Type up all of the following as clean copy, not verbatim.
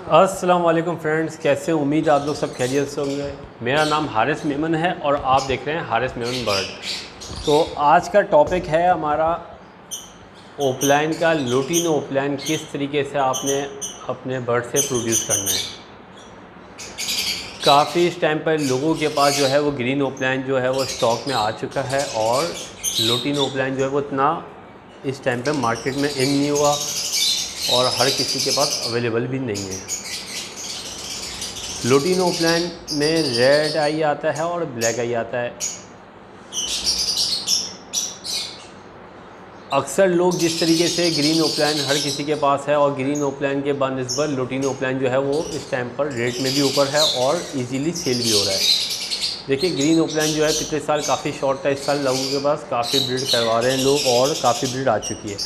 अस्सलाम वालेकुम फ्रेंड्स, कैसे हैं? उम्मीद है आप लोग सब खैरियत से होंगे। मेरा नाम हारिस मेमन है और आप देख रहे हैं हारिस मेमन बर्ड। तो आज का टॉपिक है हमारा ओपलाइन का। लुटिनो ओपलाइन किस तरीके से आपने अपने बर्ड से प्रोड्यूस करना है। काफ़ी इस टाइम पर लोगों के पास जो है वो ग्रीन ओपलाइन जो है वो स्टॉक में आ चुका है और लुटिनो ओपलाइन जो है वो इतना इस टाइम पे मार्केट में इन नहीं हुआ और हर किसी के पास अवेलेबल भी नहीं है। लुटिनो ओपलाइन में रेड आई आता है और ब्लैक आई आता है। अक्सर लोग जिस तरीके से ग्रीन ओपलाइन हर किसी के पास है और ग्रीन ओपलाइन के बनस्बत लुटिनो ओपलाइन जो है वो इस टाइम पर रेट में भी ऊपर है और इजीली सेल भी हो रहा है। देखिए, ग्रीन ओपलाइन जो है पिछले साल काफ़ी शॉर्ट था, इस साल लोगों के पास काफ़ी ब्रीड करवा रहे हैं लोग और काफ़ी ब्रीड आ चुकी है।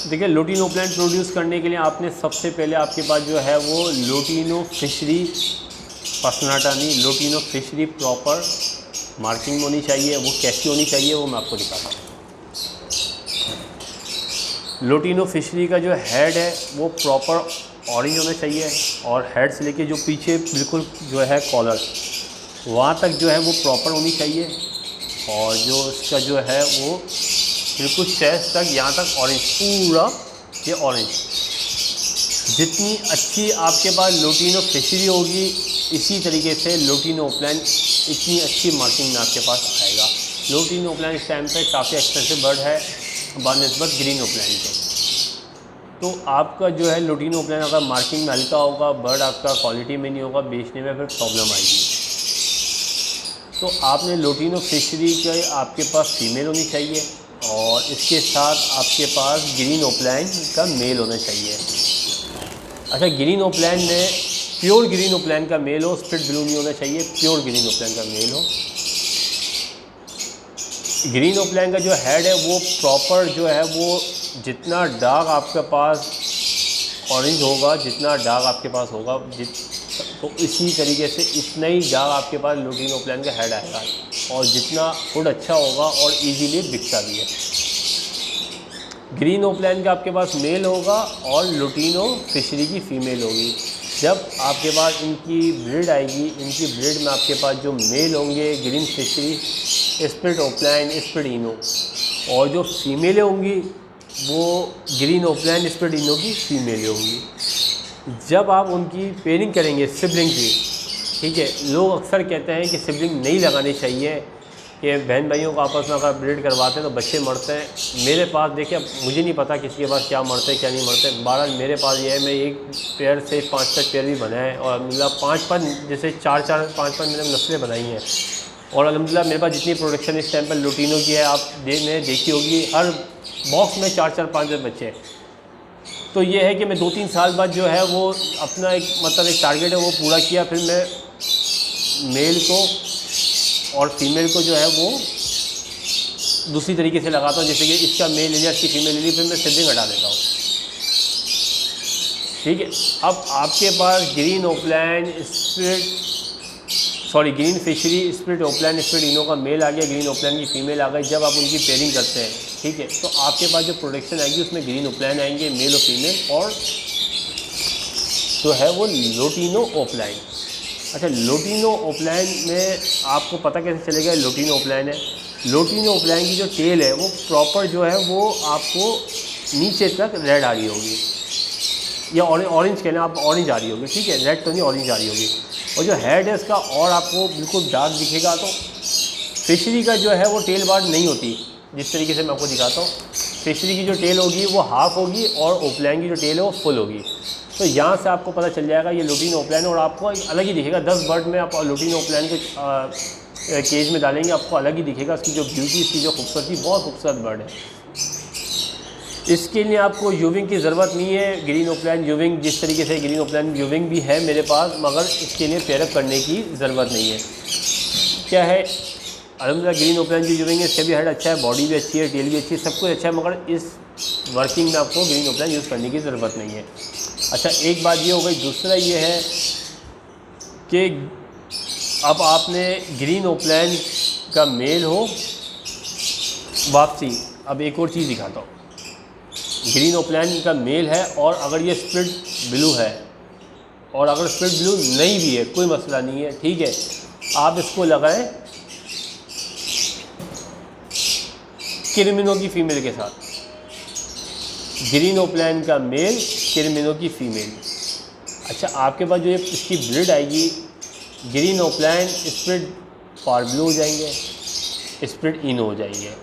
देखिए, लुटिनो ओपलाइन प्रोड्यूस करने के लिए आपने सबसे पहले आपके पास जो है वो लुटिनो फिशरी पसनाटा नहीं, लुटिनो फिशरी प्रॉपर मार्किंग होनी चाहिए। वो कैसी होनी चाहिए वो मैं आपको दिखाता हूँ। लुटिनो फिशरी का जो हेड है वो प्रॉपर ऑरेंज होना चाहिए और हेड से लेके जो पीछे बिल्कुल जो है कॉलर वहाँ तक जो है वो प्रॉपर होनी चाहिए और जो इसका जो है वो बिल्कुल चेस्ट तक यहाँ तक ऑरेंज, पूरा ये ऑरेंज। जितनी अच्छी आपके पास लुटिनो फिशरी होगी इसी तरीके से लुटिनो ओपलाइन इतनी अच्छी मार्किंग में आपके पास आएगा। लुटिनो ओपलाइन इस टाइम पे काफ़ी एक्सपेंसिव बर्ड है बनस्बत ग्रीन ओपलाइन के। तो आपका जो है लुटिनो ओपलाइन अगर मार्किंग में हल्का होगा, बर्ड आपका क्वालिटी में नहीं होगा, बेचने में फिर प्रॉब्लम आएगी। तो आपने लुटिनो फिशरी के आपके पास फीमेल होनी चाहिए और इसके साथ आपके पास ग्रीन ओपलाइन का मेल होना चाहिए। अच्छा, ग्रीन ओपलाइन में प्योर ग्रीन ओपलाइन का मेल हो, स्प्लिट ब्लू नहीं होना चाहिए, प्योर ग्रीन ओपलाइन का मेल हो। ग्रीन ओपलाइन का जो हेड है वो प्रॉपर जो है वो जितना डार्क आपके पास ऑरेंज होगा, जितना डार्क आपके पास होगा तो इसी तरीके से इतना ही डार्क आपके पास लुटिनो ओपलाइन का हेड आएगा और जितना फूड अच्छा होगा और इजीली बिकता भी है। ग्रीन ओपलाइन का आपके पास मेल होगा और लुटिनो फिशरी की फ़ीमेल होगी। जब आपके पास इनकी ब्रीड आएगी, इनकी ब्रीड में आपके पास जो मेल होंगे green fishery, split opaline, split इनो, और जो फीमेलें होंगी वो ग्रीन ओपलाइन स्प्लिट इनो की फीमेलें होंगी। जब आप उनकी पेयरिंग करेंगे सिबलिंग की, ठीक है, लोग अक्सर कहते हैं कि सिबलिंग नहीं लगानी चाहिए, कि बहन भाइयों को आपस में अगर ब्रीड करवाते हैं तो बच्चे मरते हैं। मेरे पास देखिए, अब मुझे नहीं पता किसी के पास क्या मरते हैं क्या नहीं मरते। बहरहाल मेरे पास ये है, मैं एक पेयर से 5-5 पेयर भी बनाए और मतलब 5-5 जैसे 4-4 5-5 मैंने नस्लें बनाई हैं और अलहमदिल्ला मेरे पास जितनी प्रोडक्शन इस टाइम पर लुटिनो की है आप ने देखी होगी, हर बॉक्स में 4-4 5 बच्चे हैं। तो ये है कि मैं 2-3 साल बाद जो है वो अपना एक मतलब एक टारगेट है वो पूरा किया। फिर मैं मेल को और फीमेल को जो है वो दूसरी तरीके से लगाता हूँ, जैसे कि इसका मेल ले लिया, इसकी फीमेल ले ली, फिर मैं सिबलिंग हटा देता हूँ। ठीक है, अब आपके पास green opaline green fishery split opaline split ino का मेल आ गया, ग्रीन ओपलाइन की फीमेल आ गई। जब आप उनकी पेयरिंग करते हैं, ठीक है, तो आपके पास जो प्रोडक्शन आएगी उसमें ग्रीन ओपलाइन आएंगे, मेल और फीमेल, और जो है वो लुटिनो ओपलाइन। अच्छा, लुटिनो ओपलाइन में आपको पता कैसे चलेगा लुटिनो ओपलाइन है? लुटिनो ओपलाइन की जो टेल है वो प्रॉपर जो है वो आपको नीचे तक रेड आ रही होगी या ऑरेंज कहना, आप ऑरेंज आ रही होगी, ठीक है, रेड तो नहीं ऑरेंज आ रही होगी। और जो हेड है इसका और आपको बिल्कुल डार्क दिखेगा। तो फिशरी का जो है वो टेल बार नहीं होती, जिस तरीके से मैं आपको दिखाता हूँ। फिशरी की जो टेल होगी वो हाफ होगी और ओपलाइन की जो टेल है वो फुल होगी। तो यहाँ से आपको पता चल जाएगा ये लुटिनो ओपलाइन, और आपको अलग ही दिखेगा। 10 बर्ड में आप लुटिनो ओपलाइन के केज में डालेंगे, आपको अलग ही दिखेगा। इसकी जो ब्यूटी, इसकी जो खूबसूरती, बहुत खूबसूरत बर्ड है। इसके लिए आपको यूविंग की ज़रूरत नहीं है। ग्रीन ओपलाइन यूविंग, जिस तरीके से ग्रीन ओपलाइन यूविंग भी है मेरे पास, मगर इसके लिए पेयरअप करने की ज़रूरत नहीं है। क्या है, अलहमदिल्ला ग्रीन ओपलाइन जो यूविंग है इसका भी हेड अच्छा है, बॉडी भी अच्छी है, टेल भी अच्छी है, सब कुछ अच्छा है, मगर इस वर्किंग में आपको ग्रीन ओपलाइन यूज़ करने की ज़रूरत नहीं है। अच्छा, एक बात ये हो गई। दूसरा ये है कि अब आपने ग्रीन ओपलाइन का मेल हो वापसी। अब एक और चीज़ दिखाता हूँ। ग्रीन ओपलाइन का मेल है और अगर ये स्प्लिट ब्लू है, और अगर स्प्लिट ब्लू नहीं भी है कोई मसला नहीं है, ठीक है, आप इसको लगाएं क्रिमिनो की फ़ीमेल के साथ, ग्रीन ओपलैन का मेल, क्रिमिनो की फ़ीमेल। अच्छा, आपके पास जो ये इसकी ब्रीड आएगी, ग्रीन ओपलैन स्प्लिट फार ब्लू हो जाएंगे, स्प्लिट इनो हो जाएंगे।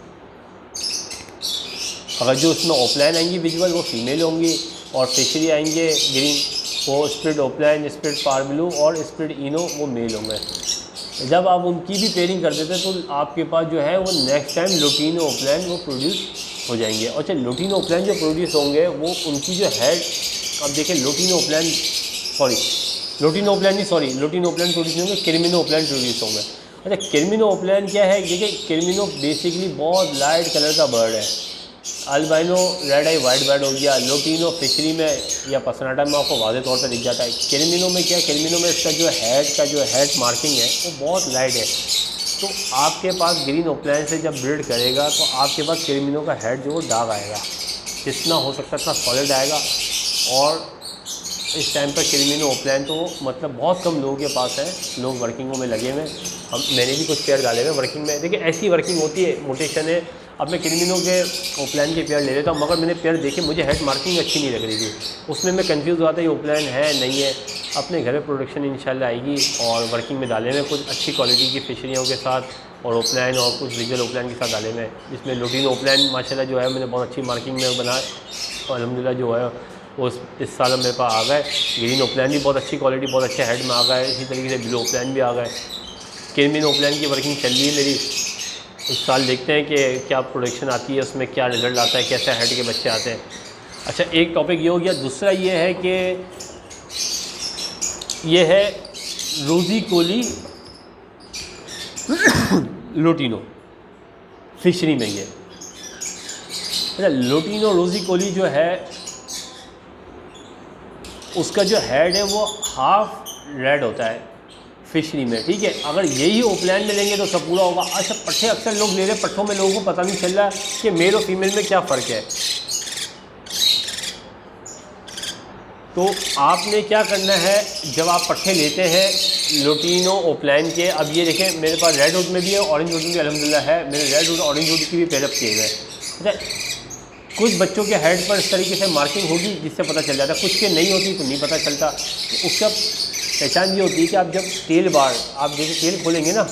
अगर जो उसमें ओपलैन आएंगी विजुअल वो फीमेल होंगी, और फिशरी आएंगे ग्रीन, वो स्प्लिट ओपलैन, स्प्लिट फार ब्लू और स्प्लिट इनो वो मेल होंगे। जब आप उनकी भी पेयरिंग कर देते हैं तो आपके पास जो है वो नेक्स्ट टाइम लुटीनो ओपलैन वो प्रोड्यूस हो जाएंगे। अच्छा, लुटीनो ओपलैन जो प्रोड्यूस होंगे वो उनकी जो हेड, अब देखिए लुटीनो ओपलैन लुटीनो ओपलैन प्रोड्यूस होंगे, क्रिमिनो ओपलैन प्रोड्यूस होंगे। अच्छा, क्रिमिनो ओपलैन क्या है, देखिए क्रिमिनो बेसिकली बहुत लाइट कलर का बर्ड है, अल्बाइनो रेड आई वाइट बर्ड हो गया, लुटीनो फिशरी में या पसनाटा में आपको वाज़े तौर पर दिख जाता है। क्रिमिनो में क्या, क्रिमिनो में इसका जो हेड मार्किंग है वो बहुत लाइट है। तो आपके पास ग्रीन ओपलैन से जब ब्रीड करेगा तो आपके पास क्रिमिनो का हेड जो वो डार्क आएगा, जितना हो सकता है इतना सॉलिड आएगा। और इस टाइम पर क्रिमिनो ओपलैन तो मतलब बहुत कम लोगों के पास है, लोग वर्किंगों में लगे हुए हैं। मैंने भी कुछ पेयर डाले हुए वर्किंग में, देखिए ऐसी वर्किंग होती है, मोटेशन है। अब मैं क्रिमिनो के ओपलैन के पेयर ले लेता हूँ, मगर मैंने पेयर देखे, मुझे हेड मार्किंग अच्छी नहीं लग रही थी, उसमें मैं कंफ्यूज हुआ था ये ओपलैन है नहीं है। अपने घर में प्रोडक्शन इंशाल्लाह आएगी और वर्किंग में डाले में कुछ अच्छी क्वालिटी की फिशरियों के साथ और ओपलैन और कुछ विजुअल ओपलैन के साथ डाले में, जिसमें लुटीनो ओपलैन माशाल्लाह जो है मैंने बहुत अच्छी मार्किंग में बनाया और अल्हम्दुलिल्लाह जो है वो इस साल मेरे पास आ गए। ग्रीन ओपलैन भी बहुत अच्छी क्वालिटी, बहुत अच्छे हेड में आ गए, इसी तरीके से ब्लू ओपलैन भी आ गए। क्रिमिनो ओपलैन की वर्किंग चल रही है मेरी, इस साल देखते हैं कि क्या प्रोडक्शन आती है, उसमें क्या रिज़ल्ट आता है, कैसे हेड के बच्चे आते हैं। अच्छा, एक टॉपिक ये हो गया। दूसरा ये है कि ये है रोज़ी कोली लुटीनो फिशरी में ये। अच्छा, लुटीनो रोज़ी कोली जो है उसका जो हेड है वो हाफ रेड होता है फिशरी में, ठीक है। अगर यही ओपलैन में लेंगे तो सब पूरा होगा। अच्छा, पट्ठे अक्सर लोग ले रहे हैं, पट्ठों में लोगों को पता नहीं चल रहा कि मेल और फीमेल में क्या फ़र्क है। तो आपने क्या करना है, जब आप पट्ठे लेते हैं लुटीनो ओपलैन के, अब ये देखें मेरे पास रेड वुड में भी है, ऑरेंज वुड में भी अल्हम्दुलिल्लाह है, मेरे रेड वुड ऑरेंज वुड की भी पेयरअप किए हुए हैं। अच्छा, कुछ बच्चों के हेड पर इस तरीके से मार्किंग होगी जिससे पता चल जाता है, कुछ के नहीं होती तो नहीं पता चलता। तो उसका पहचान ये होती है कि आप जब टेल बार, आप जैसे टेल खोलेंगे ना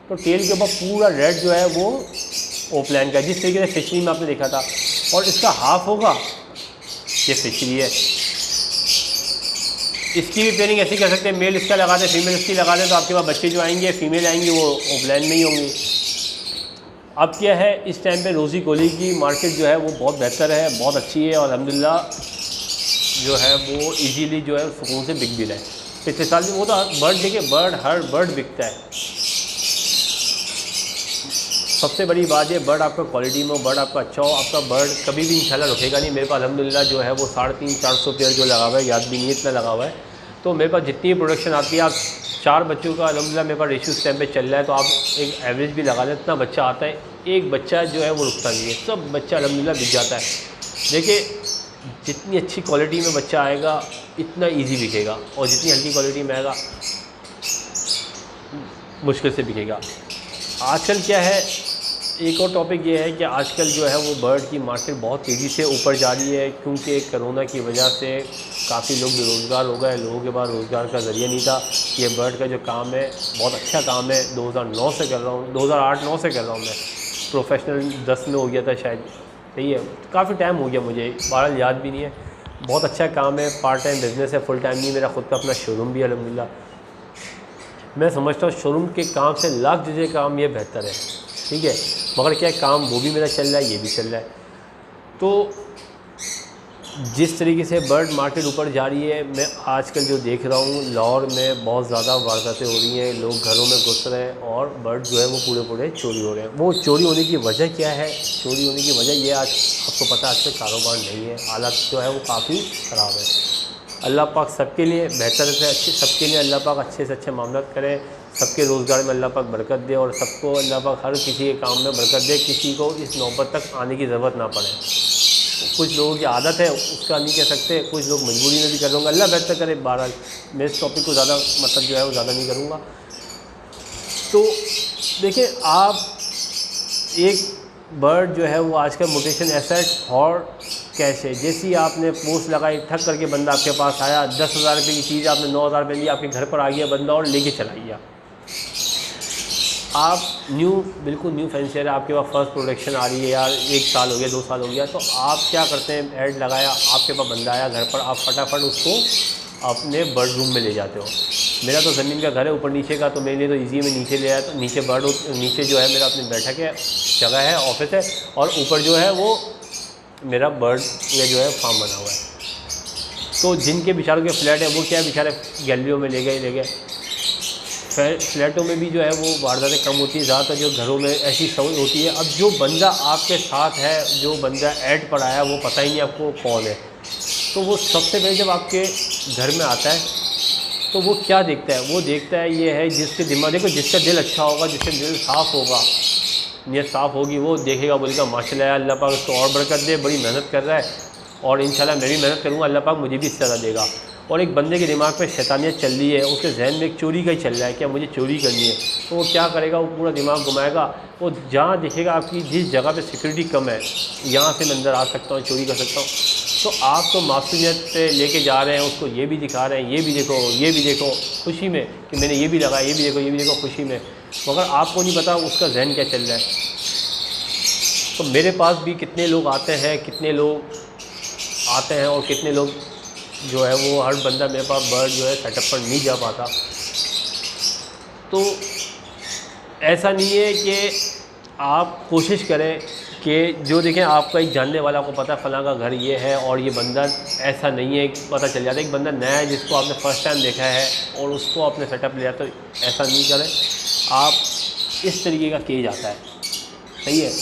तो टेल के ऊपर पूरा रेड जो है वो ओपलैन का, जिस तरीके से फिशरी में आपने देखा था, और इसका हाफ होगा ये फिशरी है। इसकी भी पेयरिंग ऐसी कर सकते हैं, मेल इसका लगा दें, फीमेल इसकी लगा दें, तो आपके पास बच्चे जो आएंगे फीमेल आएंगे वो ओपलैन में ही होंगे। अब क्या है, इस टाइम पे रोज़ी कोली की मार्केट जो है वो बहुत बेहतर है, बहुत अच्छी है, और अल्हम्दुलिल्लाह जो है वो इजीली जो है सुकून से बिक भी रहा है। पिछले साल भी वो तो बर्ड, देखिए बर्ड हर बर्ड बिकता है। सबसे बड़ी बात है बर्ड आपका क्वालिटी में हो, बर्ड आपका अच्छा हो, आपका बर्ड कभी भी इंशाल्लाह रुकेगा नहीं। मेरे पास अल्हम्दुलिल्लाह जो है वो 350-400 पेयर जो लगा हुआ है, याद भी नहीं इतना लगा हुआ है। तो मेरे पास जितनी प्रोडक्शन आती है, आप 4 बच्चों का अल्हम्दुलिल्लाह मेरे पास रेशियो इस टाइम पे चल रहा है, तो आप एक एवरेज भी लगा लें, इतना बच्चा आता है, एक बच्चा जो है वो रुकता नहीं है, सब बच्चा अल्हम्दुलिल्लाह बिक जाता है। देखिए जितनी अच्छी क्वालिटी में बच्चा आएगा इतना इजी बिकेगा, और जितनी हल्की क्वालिटी में आएगा मुश्किल से बिकेगा। आजकल क्या है, एक और टॉपिक ये है कि आजकल जो है वो बर्ड की मार्केट बहुत तेज़ी से ऊपर जा रही है, क्योंकि कोरोना की वजह से काफ़ी लोग बेरोज़गार हो गए, लोगों के पास रोज़गार का ज़रिया नहीं था। ये बर्ड का जो काम है बहुत अच्छा काम है, 2009 से कर रहा हूँ, 2008-9 से कर रहा हूँ मैं, प्रोफेशनल 10 में हो गया था शायद, सही है, काफ़ी टाइम हो गया मुझे, बहरहाल याद भी नहीं है। बहुत अच्छा काम है, पार्ट टाइम बिज़नेस है, फुल टाइम नहीं। मेरा ख़ुद का अपना शोरूम भी है अल्हम्दुलिल्लाह। मैं समझता हूँ शोरूम के काम से लाख जैसे काम ये बेहतर है, ठीक है। मगर क्या काम वो भी मेरा चल रहा है, ये भी चल रहा है। तो जिस तरीके से बर्ड मार्केट ऊपर जा रही है, मैं आजकल जो देख रहा हूँ लाहौर में बहुत ज़्यादा वारदातें हो रही हैं, लोग घरों में घुस रहे हैं और बर्ड जो है वो पूरे चोरी हो रहे हैं। वो चोरी होने की वजह क्या है? चोरी होने की वजह ये, आज आपको पता है आजकल कारोबार नहीं है, हालात जो है वो काफ़ी ख़राब है। अल्लाह पाक सबके लिए बेहतर से अच्छे, सबके लिए अल्लाह पाक अच्छे से अच्छे मामलात करें, सबके रोज़गार में अल्लाह पाक बरकत दे, और सबको अल्लाह पाक हर किसी के काम में बरकत दे, किसी को इस नौबत तक आने की ज़रूरत ना पड़े। कुछ लोगों की आदत है, उसका नहीं कह सकते, कुछ लोग मजबूरी में भी कर लूँगा, अल्लाह बेहतर करे। बहरहाल मैं इस टॉपिक को ज़्यादा मतलब जो है वो ज़्यादा नहीं करूँगा। तो देखिए, आप एक बर्ड जो है वो आजकल मोटेशन एसेट और कैश है। जैसे ही आपने पोस्ट लगाई, ठग करके बंदा आपके पास आया, 10,000 रुपये की चीज़ आपने 9,000 रुपये दी, आपके घर पर आ गया बंदा और लेके चला गया। आप बिल्कुल न्यू फैंसियर है, आपके पास फर्स्ट प्रोडक्शन आ रही है यार, 1 साल हो गया, 2 साल हो गया, तो आप क्या करते हैं, ऐड लगाया, आपके पास बंदा आया घर पर, आप फटाफट उसको अपने बर्ड रूम में ले जाते हो। मेरा तो ज़मीन का घर है ऊपर नीचे का, तो मेरे लिए तो ईजी में नीचे ले आया। तो नीचे जो है मेरा अपनी बैठक है, जगह है, ऑफिस है, और ऊपर जो है वो मेरा बर्ड या जो है फार्म बना हुआ है। तो जिनके बेचारों के फ्लैट है वो क्या बेचारे गैलरियों में ले गए। फ्लैटों में भी जो है वो वारदातें कम होती है, ज़्यादातर जो घरों में ऐसी सहूलत होती है। अब जो बंदा आपके साथ है, जो बंदा ऐड पर आया, वो पता ही नहीं आपको कौन है। तो वो सबसे पहले जब आपके घर में आता है तो वो क्या देखता है, वो देखता है ये है जिसके दिमाग, देखो जिसका दिल अच्छा होगा, जिसका दिल साफ़ होगा, नीयत साफ़ होगी, वो देखेगा, बोलेगा माशाल्लाह अल्लाह पाक उसको और बरकत दे, बड़ी मेहनत कर रहा है, और इंशाल्लाह मैं भी मेहनत करूँगा, अल्लाह पाक मुझे भी इस तरह देगा। और एक बंदे के दिमाग पे शैतानियत चल रही है, उसके जहन में एक चोरी का ही चल रहा है, क्या मुझे चोरी करनी है, तो वो क्या करेगा, वो पूरा दिमाग घुमाएगा। वो जहाँ देखेगा आपकी जिस जगह पे सिक्योरिटी कम है, यहाँ से मैं अंदर आ सकता हूँ, चोरी कर सकता हूँ, तो आप तो मासूमियत पे लेके जा रहे हैं उसको, ये भी दिखा रहे हैं, ये भी देखो खुशी में कि मैंने ये भी लगाया, ये भी देखो खुशी में, मगर आपको नहीं पता उसका जहन क्या चल रहा है। तो मेरे पास भी कितने लोग आते हैं और कितने लोग जो है वो, हर बंदा मेरे पास बर्ड जो है सेटअप पर नहीं जा पाता। तो ऐसा नहीं है कि आप कोशिश करें कि जो देखें, आपका एक जानने वाला को पता है फलां का घर ये है और ये बंदा, ऐसा नहीं है, पता चल जाता है एक बंदा नया है जिसको आपने फ़र्स्ट टाइम देखा है और उसको आपने सेटअप लिया, तो ऐसा नहीं करें। आप इस तरीके का किया जाता है, सही है।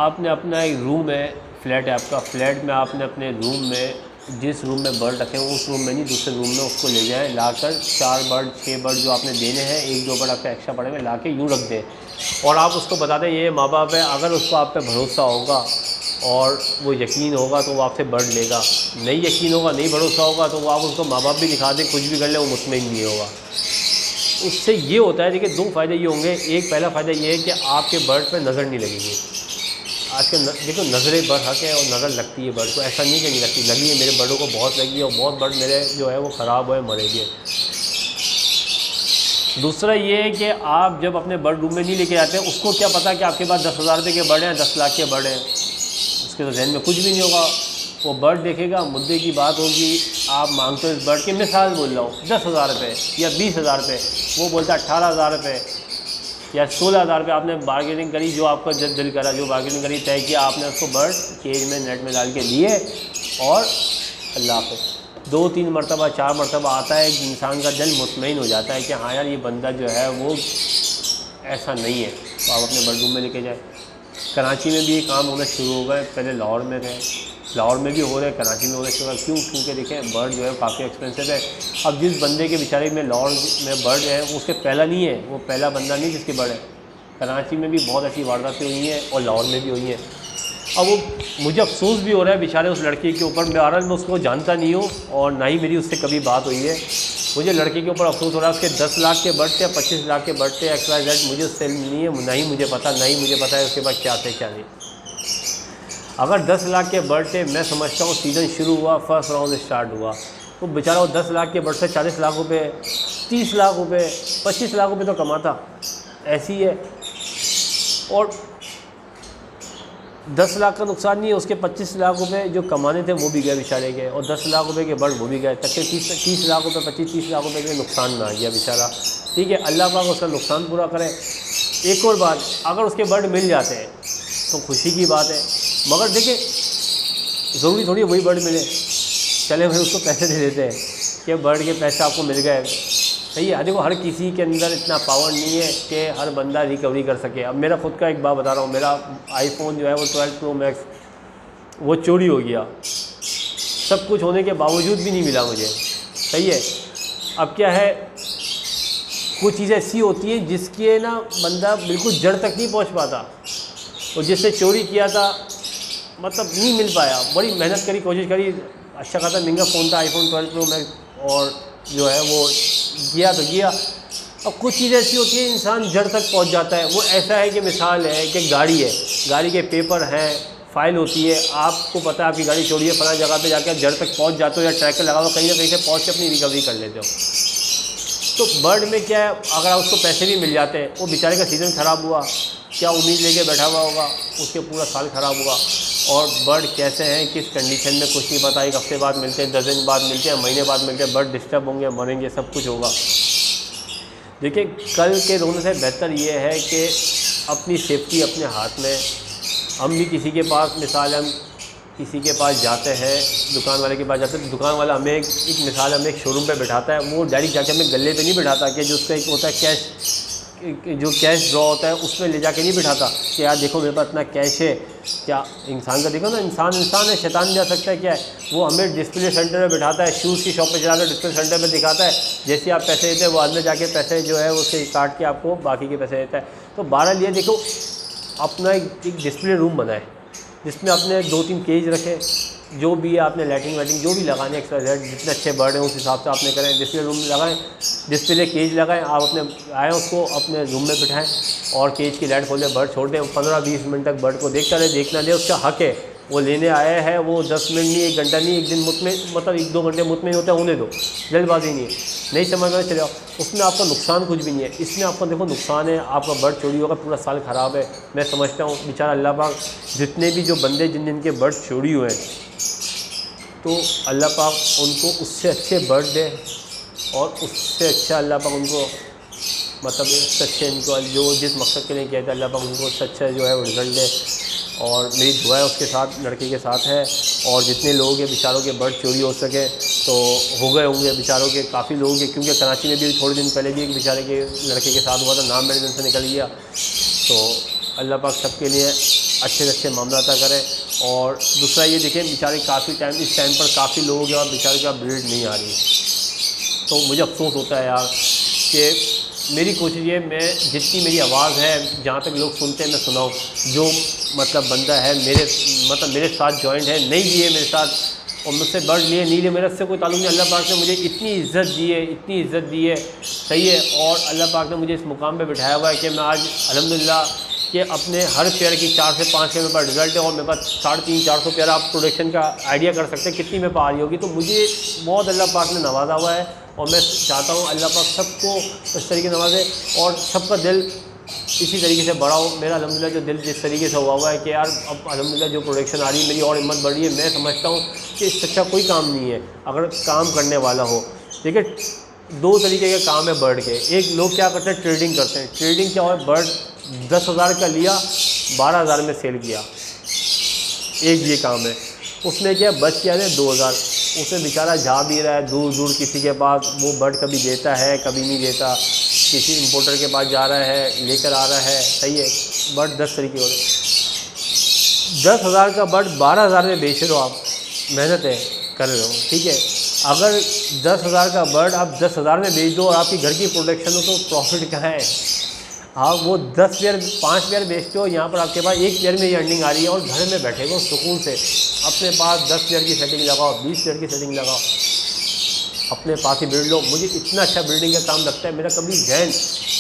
आपने अपना एक रूम है, फ्लैट है आपका, फ्लैट में आपने अपने रूम में जिस रूम में बर्ड रखे हैं उस रूम में नहीं, दूसरे रूम में उसको ले जाएं, लाकर 4 बर्ड 6 बर्ड जो आपने देने हैं, 1-2 बर्ड आपका एक्स्ट्रा पड़े में ला के यूँ रख दें, और आप उसको बता दें ये माँ बाप है। अगर उसको आप पे भरोसा होगा और वो यकीन होगा तो वो आपसे बर्ड लेगा, नहीं यकीन होगा, नहीं भरोसा होगा, तो वो आप उसको माँ बाप भी दिखा दें, कुछ भी कर ले, वो मुतमईन नहीं होगा। उससे ये होता है, देखिए 2 फ़ायदे ये होंगे। एक पहला फ़ायदा ये है कि आपके बर्ड पर नज़र नहीं लगेगी। आजकल देखो नज़रें बर्ड हक है और नज़र लगती है बर्ड को, ऐसा नहीं कि नहीं लगती, लगी है, मेरे बर्डों को बहुत लगी है और बहुत बर्ड मेरे जो है वो ख़राब हुए, मरे भी। दूसरा ये है कि आप जब अपने बर्ड रूम में नहीं लेके जाते, उसको क्या पता कि आपके पास 10,000 रुपये के बर्ड हैं, 10 लाख के बर्ड हैं, उसके तो जहन में कुछ भी नहीं होगा। वो बर्ड देखेगा, मुद्दे की बात होगी, आप मांगते हो इस बर्ड की, मिसाल बोल रहा हूँ 10,000 रुपये या 20,000 रुपये, वो बोलता 18,000 रुपये या 16,000 रुपये। आपने बार्गेनिंग करी, जो आपका जब दिल करा, जो बार्गेनिंग करी, तय किया, आपने उसको बर्ड केज में नेट में डाल के लिए, और अल्लाह हाफ़िज़। 2-3 मरतबा 4 मरतबा आता है, एक इंसान का दिल मुतमईन हो जाता है कि हाँ यार ये बंदा जो है वो ऐसा नहीं है, तो आप अपने बर्ड रूम में लेके जाए। कराची में भी ये काम होना शुरू हो गए, पहले लाहौर में थे, लाहौर में भी हो रहे हैं, कराची में होने शुरू हो गए। क्यों? क्योंकि देखें बर्ड जो है काफ़ी एक्सपेंसिव है। अब जिस बंदे के बेचारे में लाहौर में बर्ड है, वो उसके पहला नहीं है, वो पहला बंदा नहीं जिसके बर्ड है। कराची में भी बहुत ऐसी वारदातें हुई हैं और लाहौर में भी हुई हैं। अब वो मुझे अफसोस भी हो रहा है बेचारे उस लड़के के ऊपर। बहरहाल मैं उसको जानता नहीं हूँ और ना ही मेरी उससे कभी बात हुई है। मुझे लड़के के ऊपर अफसोस हो रहा है, उसके 10 लाख के बर्ड थे, 25 लाख के बर्ड थे, XYZ, मुझे उससे नहीं है, ना ही मुझे पता है उसके पास क्या थे क्या नहीं। अगर 10 लाख के बर्ड थे, मैं समझता हूँ सीज़न शुरू हुआ, फर्स्ट राउंड स्टार्ट हुआ, तो बेचारा वो 10 लाख के बर्ड से 40 लाख रुपये, 30 लाख रुपये, 25 लाख रुपये तो कमाता, ऐसी है। और 10 लाख का नुकसान नहीं है, उसके 25 लाख रुपए जो कमाने थे वो भी गए बेचारे के, और 10 लाख रुपए के बर्ड वो भी गए, तक के 30 लाख रुपए, 25-30 लाख रुपए के नुकसान में आ गया बेचारा। ठीक है, अल्लाह पाक उसका नुकसान पूरा करे। एक और बात, अगर उसके बर्ड मिल जाते हैं तो खुशी की बात है, मगर देखिए ज़रूरी थोड़ी वही बर्ड मिले, चले भाई उसको पैसे दे देते हैं कि बर्ड के पैसे आपको मिल गए, सही है। देखो हर किसी के अंदर इतना पावर नहीं है कि हर बंदा रिकवरी कर सके। अब मेरा खुद का एक बात बता रहा हूँ, मेरा आईफोन जो है वो 12 प्रो मैक्स वो चोरी हो गया, सब कुछ होने के बावजूद भी नहीं मिला मुझे, सही है। अब क्या है, कुछ चीज़ें ऐसी होती हैं जिसके ना बंदा बिल्कुल जड़ तक नहीं पहुँच पाता, और जिसने चोरी किया था मतलब नहीं मिल पाया। बड़ी मेहनत करी, कोशिश करी, अच्छा खासा महंगा फ़ोन था iPhone 12 Pro Max, और जो है वो गया तो गया। अब कुछ चीज़ ऐसी होती है इंसान जड़ तक पहुंच जाता है। वो ऐसा है कि मिसाल है कि गाड़ी है, गाड़ी के पेपर हैं, फाइल होती है, आपको पता है आपकी गाड़ी चोरी है, फला जगह पे जाके आप जड़ तक पहुंच जाते हो, या ट्रैकर लगा हुआ कहीं ना कहीं से पहुंच के अपनी रिकवरी कर लेते हो। तो बर्ड में क्या है, अगर उसको पैसे भी मिल जाते हैं, वो बेचारे का सीज़न ख़राब हुआ, क्या उम्मीद लेके बैठा हुआ होगा, उसके पूरा साल ख़राब हुआ। और बर्ड कैसे हैं, किस कंडीशन में, कुछ नहीं पता। एक हफ्ते बाद मिलते हैं, 10 दिन बाद मिलते हैं, महीने बाद मिलते हैं, बर्ड डिस्टर्ब होंगे, मरेंगे, सब कुछ होगा। देखिए, कल के रोने से बेहतर ये है कि अपनी सेफ्टी अपने हाथ में। हम भी किसी के पास, मिसाल हम किसी के पास जाते हैं, दुकान वाले के पास जाते हैं, तो दुकान वाला हमें एक मिसाल हमें एक शोरूम पे बिठाता है, वो डायरेक्ट जाके हमें गले पे नहीं बिठाता कि जो उसका एक होता है कैश, जो कैश ड्रॉ होता है उसमें ले जाके नहीं बिठाता कि यार देखो मेरे पास इतना कैश है। क्या इंसान का देखो ना, इंसान है, शैतान नहीं जा सकता है। क्या है, वो हमें डिस्प्ले सेंटर में बिठाता है, शूज़ की शॉप पे जाकर डिस्प्ले सेंटर में दिखाता है, जैसे आप पैसे देते हैं वो आदमी जाके पैसे जो है उससे काट के आपको बाकी के पैसे देता है। तो 12 लिए देखो, अपना एक डिस्प्ले रूम बनाए जिसमें आपने 2-3 केज रखे, जो भी है आपने लाइटिंग वाइटिंग जो भी लगाने एक्स्ट्रा जितने अच्छे बर्ड हैं उस हिसाब से आपने करें। डिस्प्ले रूम लगाएं, डिस्प्ले केज लगाएं, आप अपने आए उसको अपने रूम में बिठाएं और केज की लाइट खोलें, बर्ड छोड़ दें, 15-20 मिनट तक बर्ड को देखता रहे, देखना दे, उसका हक है। वो लेने आया है, वो 10 मिनट नहीं, 1 घंटा नहीं, 1 दिन मतलब 1-2 घंटे मुतमईन होता है, होने दो, जल्दबाजी नहीं है। नहीं समझ में चले आओ, उसमें आपका नुकसान कुछ भी नहीं है। इसमें आपका देखो नुकसान है, आपका बर्ड चोरी होगा, पूरा साल ख़राब है। मैं समझता हूँ बेचारा अल्लाह पाक, जितने भी जो बंदे जिनके बर्ड चोरी हुए हैं, तो अल्लाह पाक उनको उससे अच्छे बर्ड दे, और उससे अच्छा अल्लाह पाक उनको मतलब सच्चे इनको जो जिस मकसद के लिए किया था अल्लाह पाक उनको सच्चा जो है वो रिज़ल्ट दे। और मेरी दुआ है उसके साथ, लड़के के साथ है। और जितने लोग हैं बेचारों के बर्ड चोरी हो सके तो हो गए होंगे बेचारों के, काफ़ी लोग हैं, क्योंकि कराची में भी थोड़े दिन पहले भी एक बेचारे के लड़के के साथ हुआ था, नाम मेरे दिन से निकल गया। तो अल्लाह पाक सबके लिए अच्छे से अच्छे मामला अता करे। और दूसरा ये देखें, बेचारे काफ़ी टाइम, इस टाइम पर काफ़ी लोगों के बाद बेचारे का ब्रीड नहीं आ रही, तो मुझे अफसोस होता है यार कि मेरी कोशिश ये, मैं जितनी मेरी आवाज़ है, जहाँ तक लोग सुनते हैं मैं सुनाऊँ। जो मतलब बंदा है मेरे साथ जॉइंट है, नहीं लिए मेरे साथ और मुझसे बर्ड लिए नहीं लिए, मेरा इससे कोई ताल्लुक़ नहीं। अल्लाह पाक ने मुझे इतनी इज़्ज़त दी है, इतनी इज़्ज़त दी है, सही है। और अल्लाह पाक ने मुझे इस मुकाम पे बिठाया हुआ है कि मैं आज अल्हम्दुलिल्लाह कि अपने हर पेयर की 4 से 5 के मेरे पास रिज़ल्ट है, और मेरे पास 350-400 पेयर आप प्रोडक्शन का आइडिया कर सकते हैं कितनी मेरे पास आ रही होगी। तो मुझे बहुत अल्लाह पाक ने नवाजा हुआ है, और मैं चाहता हूँ अल्लाह पाक सबको इस तरीके नवाजे और सबका दिल इसी तरीके से बढ़ाओ। मेरा अल्हम्दुलिल्लाह जो दिल जिस तरीके से हुआ है कि यार अब अल्हम्दुलिल्लाह जो प्रोडक्शन आ रही है, मेरी और हिम्मत बढ़ रही है। मैं समझता हूँ कि इससे अच्छा कोई काम नहीं है अगर काम करने वाला हो। देखिए, 2 तरीके के काम है बर्ड के। एक, लोग क्या करते हैं, ट्रेडिंग करते हैं। ट्रेडिंग क्या है, बर्ड 10,000 का लिया, 12,000 में सेल किया, एक ये काम है। उसमें क्या बच क्या है 2,000, उसमें बेचारा जा भी रहा है दूर दूर किसी के पास, वो बर्ड कभी देता है कभी नहीं देता, किसी इंपोर्टर के पास जा रहा है लेकर आ रहा है, सही है। बर्ड 10 तरीके हो रहे, 10,000 का बर्ड 12,000 में बेच रहे हो आप, मेहनत है कर रहे हो, ठीक है। अगर 10,000 का बर्ड आप 10,000 में बेच दो और आपकी घर की प्रोडक्शन हो तो प्रॉफिट कहाँ है। आप वो 10 पेयर 5 पेयर बेचते हो, यहाँ पर आपके पास 1 पेयर में ही अर्निंग आ रही है, और घर में बैठे हो सुकून से अपने पास 10 पेयर की सेटिंग लगाओ, 20 पेयर की सेटिंग लगाओ, अपने पास ही बिल्ड लो। मुझे इतना अच्छा बिल्डिंग का काम लगता है, मेरा कभी जहन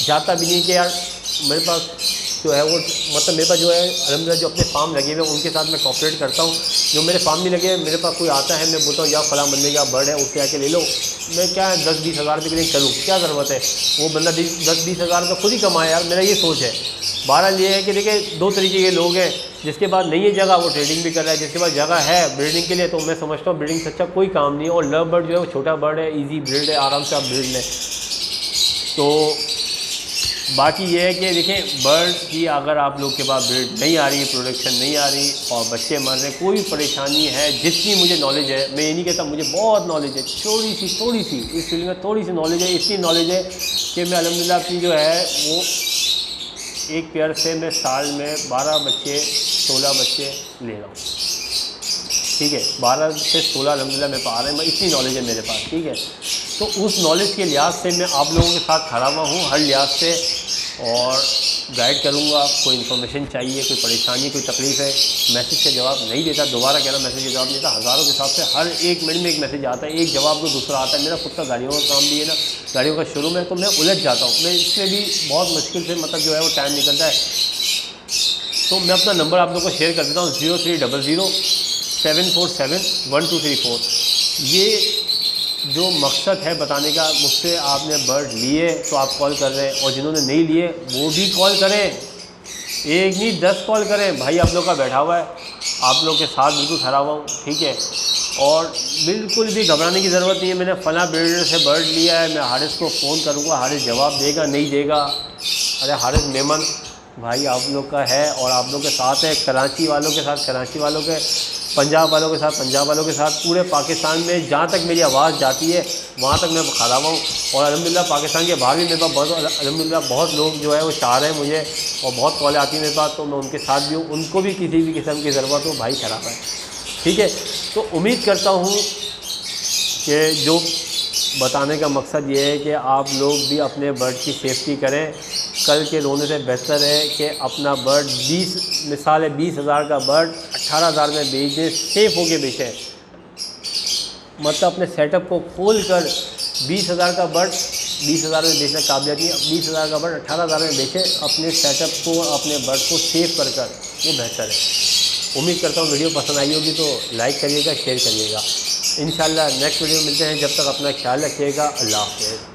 जाता भी नहीं कि यार मेरे पास जो है वो मतलब मेरे पास जो है अल्हम्दुलिल्लाह जो अपने फार्म लगे हुए हैं उनके साथ मैं कॉपरेट करता हूँ। जो मेरे फार्म नहीं लगे, मेरे पास कोई आता है, मैं बोलता हूँ यार फलां बंदे का बर्ड है, उससे आके ले लो। मैं क्या 10-20 हज़ार रुपये के लिए करूँ, क्या ज़रूरत है, वो बंदा 10-20 हज़ार रुपये खुद ही कमाए यार, मेरा ये सोच है। 12 ये है कि देखिए 2 तरीके के लोग हैं, जिसके पास नहीं है जगह वो ट्रेडिंग भी कर रहा है, जिसके पास जगह है ब्रीडिंग के लिए, तो मैं समझता हूँ ब्रीडिंग से अच्छा कोई काम नहीं है। और लव बर्ड जो है वो छोटा बर्ड है, ईजी ब्रीड है, आराम से आप ब्रीड लें। तो बाकी ये है कि देखें, बर्ड की अगर आप लोग के पास ब्रीड नहीं आ रही, प्रोडक्शन नहीं आ रही और बच्चे मर रहे, कोई परेशानी है, जितनी मुझे नॉलेज है, मैं ये नहीं कहता मुझे बहुत नॉलेज है, थोड़ी सी इस फील्ड में थोड़ी सी नॉलेज है, इतनी नॉलेज है कि मैं अल्हम्दुलिल्लाह अपनी जो है वो एक पेयर से मैं साल में 12 बच्चे 16 बच्चे ले रहा हूँ, ठीक है। 12 से 16 अल्हम्दुलिल्लाह मेरे पास आ रहे हैं, इतनी नॉलेज है मेरे पास, ठीक है। तो उस नॉलेज के लिहाज से मैं आप लोगों के साथ खड़ा हुआ हूँ हर लिहाज से। और गाइड करूँगा। कोई इन्फॉर्मेशन चाहिए, कोई परेशानी, कोई तकलीफ़ है, मैसेज का जवाब नहीं देता, दोबारा कहना मैसेज का जवाब नहीं देता, हज़ारों के हिसाब से हर एक मिनट में एक मैसेज आता है, एक जवाब को दूसरा आता है। मेरा खुद का गाड़ियों का काम भी है ना, गाड़ियों का शोरूम है, तो मैं उलझ जाता हूँ, मैं इसमें भी बहुत मुश्किल से मतलब जो है वो टाइम निकलता है। तो मैं अपना नंबर आप लोगों को शेयर कर देता हूँ, 0300-747-1234। ये जो मकसद है बताने का, मुझसे आपने बर्ड लिए तो आप कॉल कर रहे हैं, और जिन्होंने नहीं लिए वो भी कॉल करें, एक नहीं 10 कॉल करें। भाई आप लोग का बैठा हुआ है, आप लोग के साथ बिल्कुल खड़ा हुआ हूँ, ठीक है। और बिल्कुल भी घबराने की ज़रूरत नहीं है। मैंने फ़लाँ ब्रीडर से बर्ड लिया है, मैं हारिस को फ़ोन करूँगा, हारिस जवाब देगा नहीं देगा। अरे हारिस मेमन भाई आप लोग का है, और आप लोग के साथ है, कराची वालों के साथ कराची वालों के, पंजाब वालों के साथ पंजाब वालों के साथ, पूरे पाकिस्तान में जहाँ तक मेरी आवाज़ जाती है वहाँ तक मैं खड़ा हुआ हूँ। और अल्हम्दुलिल्लाह पाकिस्तान के बाहर भी मेरे पास बहुत अल्हम्दुलिल्लाह बहुत लोग जो है वो चाह रहे हैं मुझे, और बहुत कॉलें आती है मेरे पास, तो मैं उनके साथ भी हूँ। उनको भी किसी भी किस्म की ज़रूरत हो, भाई खड़ा है, ठीक है। तो उम्मीद करता हूँ कि जो बताने का मकसद ये है कि आप लोग भी अपने बर्ड की सेफ्टी करें। कल के रोने से बेहतर है कि अपना बर्ड 20,000 का बर्ड 18,000 में बेच दें, सेफ़ होके बेचें। मतलब अपने सेटअप को खोल कर 20,000 का बर्ड 20,000 में बेचने काबिलियत नहीं है, 20,000 का बर्ड 18,000 में बेचें, अपने सेटअप को, अपने बर्ड को सेव कर वो बेहतर है। उम्मीद करता हूँ वीडियो पसंद आई होगी, तो लाइक करिएगा, शेयर करिएगा। इंशाल्लाह नेक्स्ट वीडियो में मिलते हैं, जब तक अपना ख्याल रखिएगा। अल्लाह हाफ़िज़।